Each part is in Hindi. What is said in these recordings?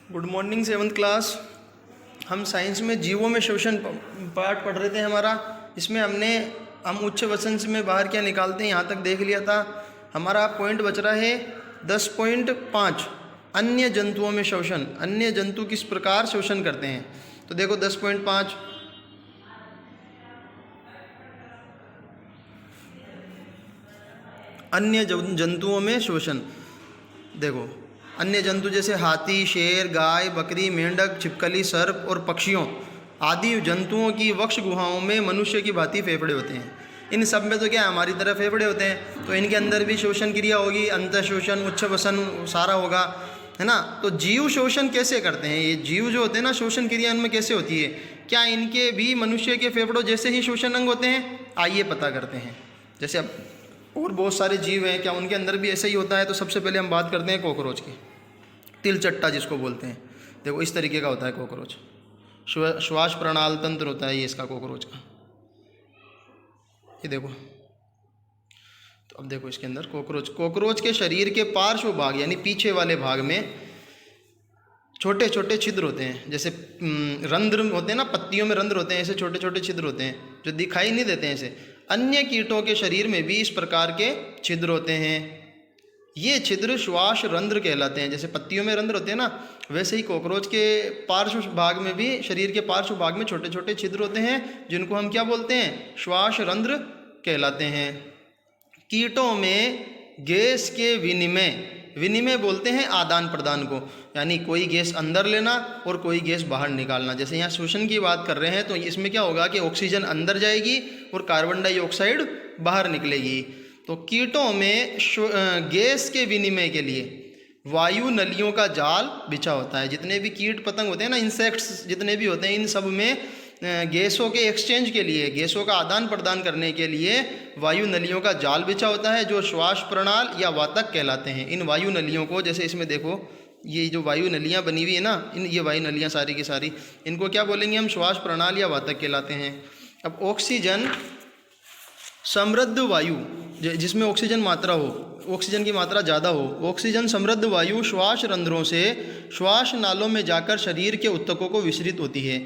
Good morning 7th class. हम साइंस में जीवों में शोषण पार्ट पढ़ रहे थे हमारा। इसमें हम उच्च वचन में बाहर क्या निकालते हैं यहाँ तक देख लिया था। हमारा पॉइंट बच रहा है 10.5 अन्य जंतुओं में शोषण। अन्य जंतु किस प्रकार शोषण करते हैं, तो देखो 10.5 अन्य जंतुओं में शोषण। देखो अन्य जंतु जैसे हाथी, शेर, गाय, बकरी, मेंढक, छिपकली, सर्प और पक्षियों आदि जंतुओं की वक्ष गुहाओं में मनुष्य की भांति फेफड़े होते हैं। इन सब में तो क्या है, हमारी तरह फेफड़े होते हैं, तो इनके अंदर भी शोषण क्रिया होगी, अंतः शोषण, उच्च वसन सारा होगा, है ना। तो जीव शोषण कैसे करते हैं, ये जीव जो होते हैं ना, शोषण क्रिया इनमें कैसे होती है, क्या इनके भी मनुष्य के फेफड़ों जैसे ही शोषण अंग होते हैं? आइए पता करते हैं। जैसे अब और बहुत सारे जीव हैं, क्या उनके अंदर भी ऐसा ही होता है? तो सबसे पहले हम बात करते हैं कॉकरोच की, तिलचट्टा जिसको बोलते हैं। देखो इस तरीके का होता है कॉकरोच, श्वास प्रणाल तंत्र होता है ये इसका कॉकरोच का। ये देखो, तो अब देखो इसके अंदर कॉकरोच के शरीर के पार्श्व भाग यानी पीछे वाले भाग में छोटे छोटे छिद्र होते हैं। जैसे रंध्र होते हैं ना, पत्तियों में रंध्र होते हैं, ऐसे छोटे छोटे छिद्र होते हैं जो दिखाई नहीं देते हैं ऐसे। अन्य कीटों के शरीर में भी इस प्रकार के छिद्र होते हैं। ये छिद्र श्वास रंध्र कहलाते हैं। जैसे पत्तियों में रंध्र होते हैं ना, वैसे ही कॉकरोच के पार्श्व भाग में भी, शरीर के पार्श्व भाग में छोटे छोटे छिद्र होते हैं, जिनको हम क्या बोलते हैं? श्वास रंध्र कहलाते हैं। कीटों में गैस के विनिमय बोलते हैं आदान प्रदान को, यानी कोई गैस अंदर लेना और कोई गैस बाहर निकालना। जैसे यहाँ शोषण की बात कर रहे हैं, तो इसमें क्या होगा कि ऑक्सीजन अंदर जाएगी और कार्बन डाइऑक्साइड बाहर निकलेगी। तो कीटों में गैस के विनिमय के लिए वायु नलियों का जाल बिछा होता है। जितने भी कीट पतंग होते हैं ना, इंसेक्ट्स जितने भी होते हैं, इन सब में गैसों के एक्सचेंज के लिए, गैसों का आदान प्रदान करने के लिए वायु नलियों का जाल बिछा होता है, जो श्वास प्रणाल या वातक कहलाते हैं। इन वायु नलियों को, जैसे इसमें देखो ये जो वायु नलियाँ बनी हुई है ना, ये वायु नलियाँ सारी की सारी, इनको क्या बोलेंगे हम? श्वास प्रणाल या वातक कहलाते हैं। अब ऑक्सीजन समृद्ध वायु, जिसमें ऑक्सीजन मात्रा हो, ऑक्सीजन की मात्रा ज़्यादा हो, ऑक्सीजन समृद्ध वायु श्वास रंध्रों से श्वास नालों में जाकर शरीर के ऊतकों को विसरित होती है।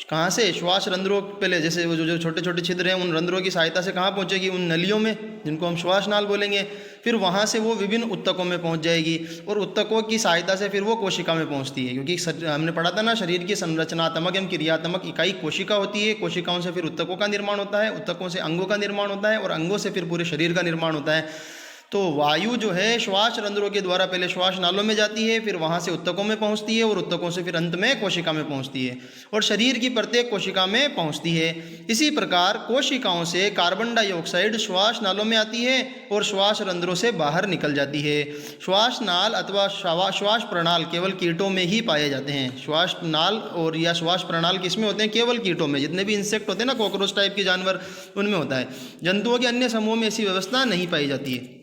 कहाँ से? श्वास रंध्रों, पहले जैसे वो जो छोटे छोटे छिद्र हैं, उन रंध्रों की सहायता से कहाँ पहुँचेगी? उन नलियों में, जिनको हम श्वास नाल बोलेंगे। फिर वहाँ से वो विभिन्न ऊतकों में पहुँच जाएगी और ऊतकों की सहायता से फिर वो कोशिका में पहुँचती है। क्योंकि हमने पढ़ा था ना, शरीर की संरचनात्मक एवं क्रियात्मक इकाई कोशिका होती है। कोशिकाओं से फिर ऊतकों का निर्माण होता है, ऊतकों से अंगों का निर्माण होता है और अंगों से फिर पूरे शरीर का निर्माण होता है। तो वायु जो है श्वास रंध्रों के द्वारा पहले श्वास नालों में जाती है, फिर वहाँ से ऊतकों में पहुँचती है और ऊतकों से फिर अंत में कोशिका में पहुँचती है और शरीर की प्रत्येक कोशिका में पहुँचती है। इसी प्रकार कोशिकाओं से कार्बन डाइऑक्साइड श्वास नालों में आती है और श्वास रंध्रों से बाहर निकल जाती है। श्वास नाल अथवा श्वास प्रणाल केवल कीटों में ही पाए जाते हैं। श्वास नाल और या श्वास प्रणाल किसमें होते हैं? केवल कीटों में। जितने भी इंसेक्ट होते हैं ना, कॉकरोच टाइप के जानवर, उनमें होता है। जंतुओं के अन्य समूहों में ऐसी व्यवस्था नहीं पाई जाती है।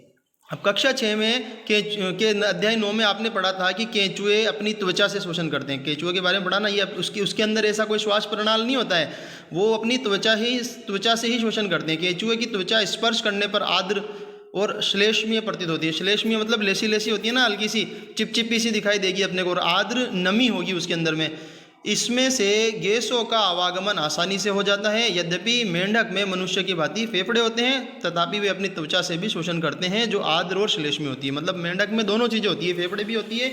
अब कक्षा 6 में के अध्याय 9 में आपने पढ़ा था कि केंचुए अपनी त्वचा से शोषण करते हैं। केंचुए के बारे में पढ़ा ना, ये उसके अंदर ऐसा कोई श्वास प्रणाल नहीं होता है, वो अपनी त्वचा से ही शोषण करते हैं। केंचुए की त्वचा स्पर्श करने पर आर्द्र और श्लेष्मीय प्रतीत होती है। श्लेष्मीय मतलब लेसी लेसी होती है ना, हल्की सी चिपचिपी सी दिखाई देगी अपने को, और आर्द्र नमी होगी उसके अंदर में। इसमें से गैसों का आवागमन आसानी से हो जाता है। यद्यपि मेंढक में मनुष्य की भांति फेफड़े होते हैं, तथापि वे अपनी त्वचा से भी शोषण करते हैं, जो आर्द्र और श्लेष्मी होती है। मतलब मेंढक में दोनों चीज़ें होती है, फेफड़े भी होती है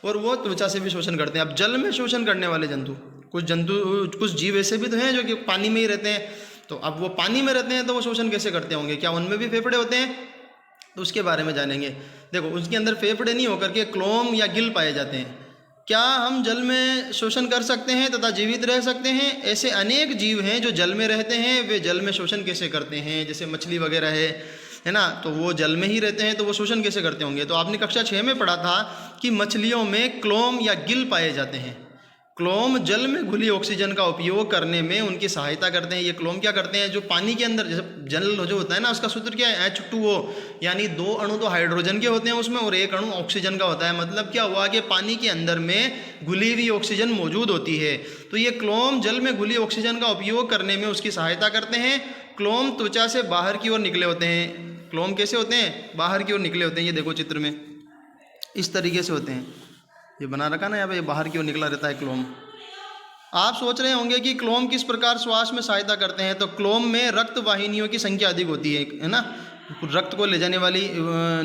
और वो त्वचा से भी शोषण करते हैं। अब जल में शोषण करने वाले जंतु, कुछ जीव ऐसे भी तो हैं जो कि पानी में ही रहते हैं। तो अब वो पानी में रहते हैं तो वो शोषण कैसे करते होंगे? क्या उनमें भी फेफड़े होते हैं? तो उसके बारे में जानेंगे। देखो, उसके अंदर फेफड़े नहीं होकर के क्लोम या गिल पाए जाते हैं। क्या हम जल में शोषण कर सकते हैं तथा जीवित रह सकते हैं? ऐसे अनेक जीव हैं जो जल में रहते हैं। वे जल में शोषण कैसे करते हैं? जैसे मछली वगैरह है ना, तो वो जल में ही रहते हैं, तो वो शोषण कैसे करते होंगे? तो आपने कक्षा 6 में पढ़ा था कि मछलियों में क्लोम या गिल पाए जाते हैं। क्लोम जल में घुली ऑक्सीजन का उपयोग करने में उनकी सहायता करते हैं। ये क्लोम क्या करते हैं? जो पानी के अंदर, जैसे जल जो होता है ना, उसका सूत्र क्या है? H2O, यानी 2 अणु तो हाइड्रोजन के होते हैं उसमें और 1 अणु ऑक्सीजन का होता है। मतलब क्या हुआ कि पानी के अंदर में घुली हुई ऑक्सीजन मौजूद होती है। तो ये क्लोम जल में घुली ऑक्सीजन का उपयोग करने में उसकी सहायता करते हैं। क्लोम त्वचा से बाहर की ओर निकले होते हैं। क्लोम कैसे होते हैं? बाहर की ओर निकले होते हैं। ये देखो चित्र में इस तरीके से होते हैं। ये बना रखा ना यहाँ पे, ये बाहर की ओर निकला रहता है क्लोम। आप सोच रहे होंगे कि क्लोम किस प्रकार श्वास में सहायता करते हैं। तो क्लोम में रक्त वाहिनियों की संख्या अधिक होती है ना, रक्त को ले जाने वाली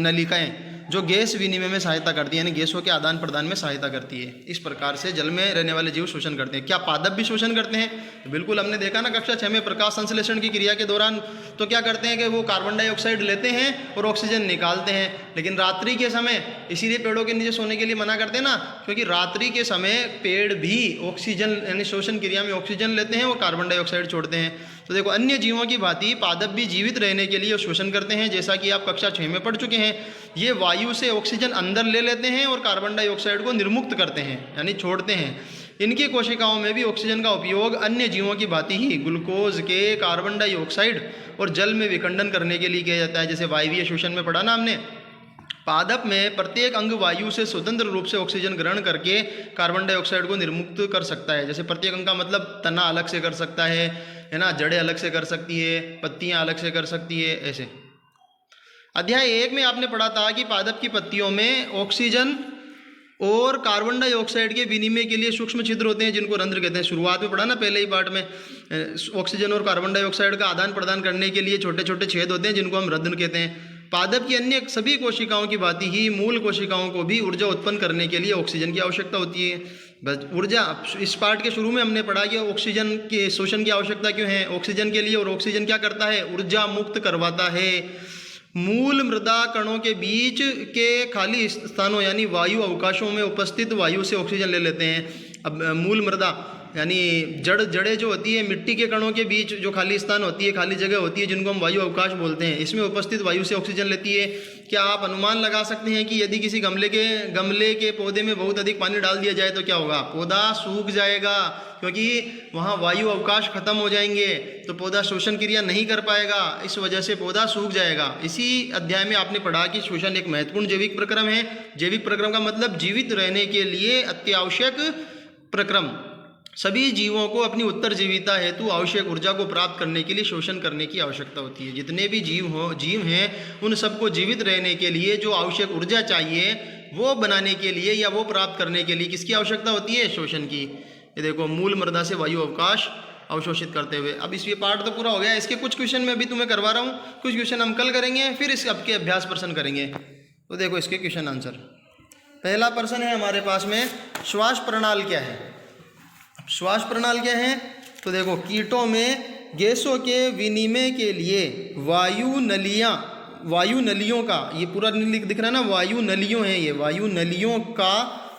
नलिकाएं जो गैस विनिमय में सहायता करती है, यानी गैसों के आदान प्रदान में सहायता करती है। इस प्रकार से जल में रहने वाले जीव शोषण करते हैं। क्या पादप भी शोषण करते हैं? तो बिल्कुल, हमने देखा ना कक्षा 6 में प्रकाश संश्लेषण की क्रिया के दौरान तो क्या करते हैं कि वो कार्बन डाइऑक्साइड लेते हैं और ऑक्सीजन निकालते हैं। लेकिन रात्रि के समय, इसीलिए पेड़ों के नीचे सोने के लिए मना करते हैं ना, क्योंकि रात्रि के समय पेड़ भी ऑक्सीजन यानी शोषण क्रिया में ऑक्सीजन लेते हैं और कार्बन डाइऑक्साइड छोड़ते हैं। तो देखो, अन्य जीवों की भांति पादप भी जीवित रहने के लिए शोषण करते हैं, जैसा कि आप कक्षा 6 में पढ़ चुके हैं। ये वायु से ऑक्सीजन अंदर ले लेते हैं और कार्बन डाइऑक्साइड को निर्मुक्त करते हैं, यानी छोड़ते हैं। इनकी कोशिकाओं में भी ऑक्सीजन का उपयोग अन्य जीवों की भांति ही ग्लूकोज के कार्बन डाइऑक्साइड और जल में विखंडन करने के लिए किया जाता है, जैसे वायवीय शोषण में पढ़ा ना हमने। पादप में प्रत्येक अंग वायु से स्वतंत्र रूप से ऑक्सीजन ग्रहण करके कार्बन डाइऑक्साइड को निर्मुक्त कर सकता है। जैसे प्रत्येक अंग का मतलब तना अलग से कर सकता है ना, जड़ें अलग से कर सकती है, पत्तियां अलग से कर सकती है, ऐसे। अध्याय 1 में आपने पढ़ा था कि पादप की पत्तियों में ऑक्सीजन और कार्बन डाइऑक्साइड के विनिमय के लिए सूक्ष्म छिद्र होते हैं, जिनको रंध्र कहते हैं। शुरुआत में पढ़ा ना, पहले ही पार्ट में, ऑक्सीजन और कार्बन डाइऑक्साइड का आदान प्रदान करने के लिए छोटे छोटे छेद होते हैं, जिनको हम रंध्र कहते हैं। पादप की अन्य सभी कोशिकाओं की भांति ही मूल कोशिकाओं को भी ऊर्जा उत्पन्न करने के लिए ऑक्सीजन की आवश्यकता होती है। बस ऊर्जा, इस पार्ट के शुरू में हमने पढ़ा कि ऑक्सीजन के शोषण की आवश्यकता क्यों है ऑक्सीजन के लिए, और ऑक्सीजन क्या करता है, ऊर्जा मुक्त करवाता है। मूल मृदा कणों के बीच के खाली स्थानों यानी वायु अवकाशों में उपस्थित वायु से ऑक्सीजन ले लेते हैं। अब मूल मृदा यानी जड़ें जो होती है, मिट्टी के कणों के बीच जो खाली स्थान होती है, खाली जगह होती है, जिनको हम वायु अवकाश बोलते हैं, इसमें उपस्थित वायु से ऑक्सीजन लेती है। क्या आप अनुमान लगा सकते हैं कि यदि किसी गमले के पौधे में बहुत अधिक पानी डाल दिया जाए तो क्या होगा? पौधा सूख जाएगा, क्योंकि वहाँ वायु अवकाश खत्म हो जाएंगे, तो पौधा शोषण क्रिया नहीं कर पाएगा, इस वजह से पौधा सूख जाएगा। इसी अध्याय में आपने पढ़ा कि शोषण एक महत्वपूर्ण जैविक प्रक्रम है। जैविक प्रक्रम का मतलब जीवित रहने के लिए अत्यावश्यक प्रक्रम। सभी जीवों को अपनी उत्तरजीविता हेतु आवश्यक ऊर्जा को प्राप्त करने के लिए शोषण करने की आवश्यकता होती है। जितने भी जीव हैं, उन सबको जीवित रहने के लिए जो आवश्यक ऊर्जा चाहिए वो बनाने के लिए या वो प्राप्त करने के लिए किसकी आवश्यकता होती है? शोषण की। ये देखो, मूल मृदा से वायु अवकाश अवशोषित करते हुए। अब इस ये पार्ट तो पूरा हो गया। इसके कुछ क्वेश्चन मैं अभी तुम्हें करवा रहा हूँ, कुछ क्वेश्चन हम कल करेंगे, फिर इस आपके अभ्यास प्रश्न करेंगे। तो देखो इसके क्वेश्चन आंसर। पहला प्रश्न है हमारे पास में, श्वास प्रणाल क्या है? श्वास प्रणाल क्या है? तो देखो, कीटों में गैसों के विनिमय के लिए वायु नलियों का, ये पूरा दिख रहा है ना, वायु नलियों हैं, ये वायु नलियों का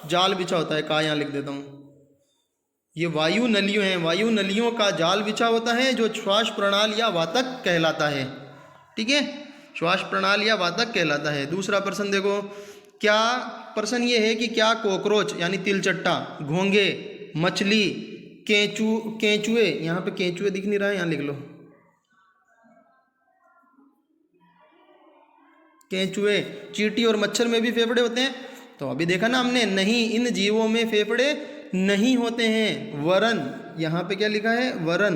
जाल बिछा होता है। का यहाँ लिख देता हूँ, ये वायु नलियों हैं, वायु नलियों का जाल बिछा होता है, जो श्वास प्रणाल या वातक कहलाता है। ठीक है, श्वास प्रणाल या वातक कहलाता है। दूसरा प्रश्न देखो, क्या प्रश्न ये है कि क्या कॉकरोच यानी तिलचट्टा, घोंघे, मछली, केंचुए, यहाँ पे केंचुए दिख नहीं रहा है, यहाँ लिख लो, केंचुए, चींटी और मच्छर में भी फेफड़े होते हैं? तो अभी देखा ना हमने, नहीं, इन जीवों में फेफड़े नहीं होते हैं। वरन, यहाँ पे क्या लिखा है? वरन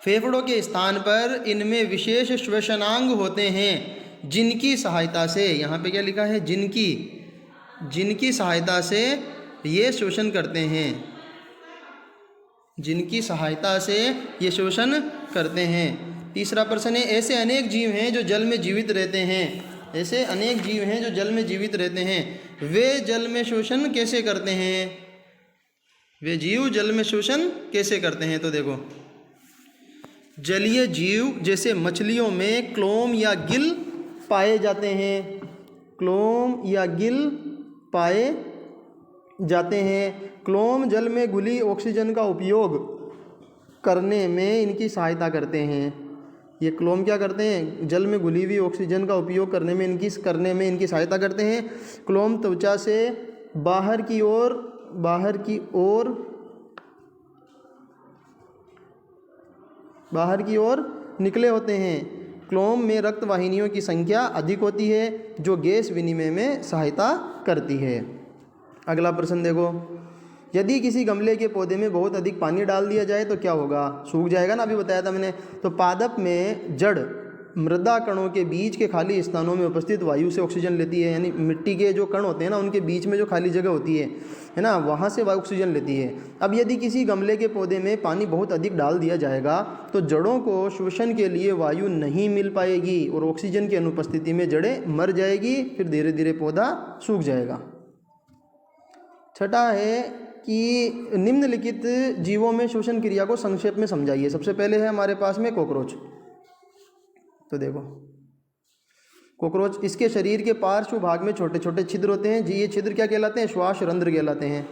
फेफड़ों के स्थान पर इनमें विशेष श्वसनांग होते हैं, जिनकी सहायता से, यहाँ पे क्या लिखा है? जिनकी सहायता से ये शोषण करते हैं, जिनकी सहायता से ये शोषण करते हैं। तीसरा प्रश्न है, ऐसे अनेक जीव हैं जो जल में जीवित रहते हैं, ऐसे अनेक जीव हैं जो जल में जीवित रहते हैं, वे जल में शोषण कैसे करते हैं? वे जीव जल में शोषण कैसे करते हैं? तो देखो, जलीय जीव जैसे मछलियों में क्लोम या गिल पाए जाते हैं, क्लोम या गिल पाए जाते हैं। क्लोम जल में घुली ऑक्सीजन का उपयोग करने में इनकी सहायता करते हैं। ये क्लोम क्या करते हैं? जल में घुली हुई ऑक्सीजन का उपयोग करने में इनकी सहायता करते हैं। क्लोम त्वचा से बाहर की ओर निकले होते हैं। क्लोम में रक्त वाहिनियों की संख्या अधिक होती है, जो गैस विनिमय में सहायता करती है। अगला प्रश्न देखो, यदि किसी गमले के पौधे में बहुत अधिक पानी डाल दिया जाए तो क्या होगा? सूख जाएगा ना, अभी बताया था मैंने। तो पादप में जड़ मृदा कणों के बीच के खाली स्थानों में उपस्थित वायु से ऑक्सीजन लेती है, यानी मिट्टी के जो कण होते हैं ना उनके बीच में जो खाली जगह होती है ना, वहाँ से वायु ऑक्सीजन लेती है। अब यदि किसी गमले के पौधे में पानी बहुत अधिक डाल दिया जाएगा तो जड़ों को श्वसन के लिए वायु नहीं मिल पाएगी और ऑक्सीजन की अनुपस्थिति में जड़ें मर जाएगी, फिर धीरे धीरे पौधा सूख जाएगा। छठा है कि निम्नलिखित जीवों में श्वसन क्रिया को संक्षेप में समझाइए। सबसे पहले है हमारे पास में कॉकरोच। तो देखो कॉकरोच, इसके शरीर के पार्श्व भाग में छोटे छोटे छिद्र होते हैं जी। ये छिद्र क्या कहलाते हैं? श्वास रंध्र कहलाते हैं।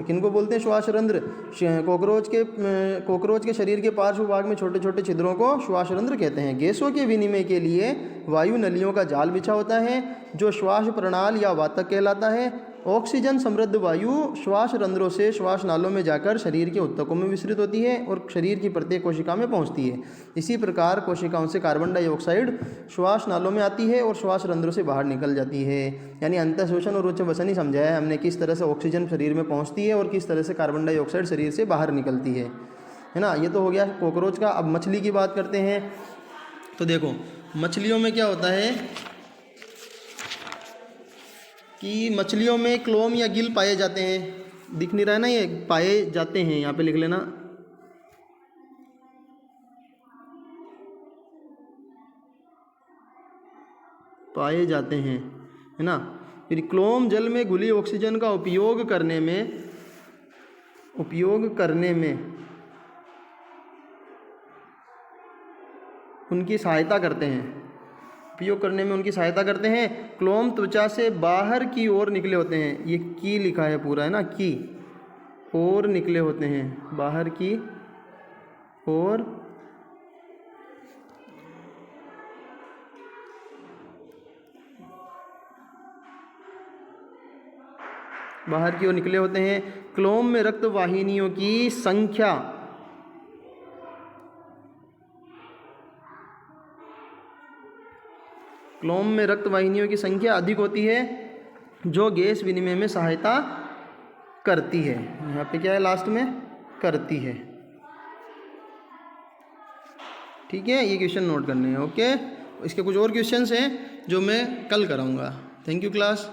किनको बोलते हैं? श्वास रंध्र। कॉकरोच के शरीर के पार्श्व भाग में छोटे छोटे छिद्रों को श्वास रंध्र कहते हैं। गैसों के विनिमय के लिए वायु नलियों का जाल बिछा होता है जो श्वास प्रणाल या वातक कहलाता है। ऑक्सीजन समृद्ध वायु श्वास रंध्रों से श्वास नालों में जाकर शरीर के ऊतकों में विस्तृत होती है और शरीर की प्रत्येक कोशिका में पहुंचती है। इसी प्रकार कोशिकाओं से कार्बन डाइऑक्साइड श्वास नालों में आती है और श्वास रंध्रों से बाहर निकल जाती है। यानी अंतःशोषण और उच्च वसन ही समझाया है हमने, किस तरह से ऑक्सीजन शरीर में पहुँचती है और किस तरह से कार्बन डाइऑक्साइड शरीर से बाहर निकलती है ना। ये तो हो गया कॉकरोच का। अब मछली की बात करते हैं। तो देखो मछलियों में क्या होता है कि मछलियों में क्लोम या गिल पाए जाते हैं। दिख नहीं रहा है ना, ये पाए जाते हैं, यहाँ पे लिख लेना। पाए जाते हैं, है ना। फिर क्लोम जल में घुली ऑक्सीजन का उपयोग करने में उनकी सहायता करते हैं। क्लोम त्वचा से बाहर की ओर निकले होते हैं। ये की लिखा है पूरा, है ना, की ओर निकले होते हैं, बाहर की ओर। बाहर की ओर निकले होते हैं। क्लोम में रक्त वाहिनियों की संख्या अधिक होती है जो गैस विनिमय में सहायता करती है। यहाँ पे क्या है लास्ट में? करती है। ठीक है, ये क्वेश्चन नोट करने हैं। ओके, इसके कुछ और क्वेश्चंस हैं जो मैं कल कराऊंगा। Thank you class.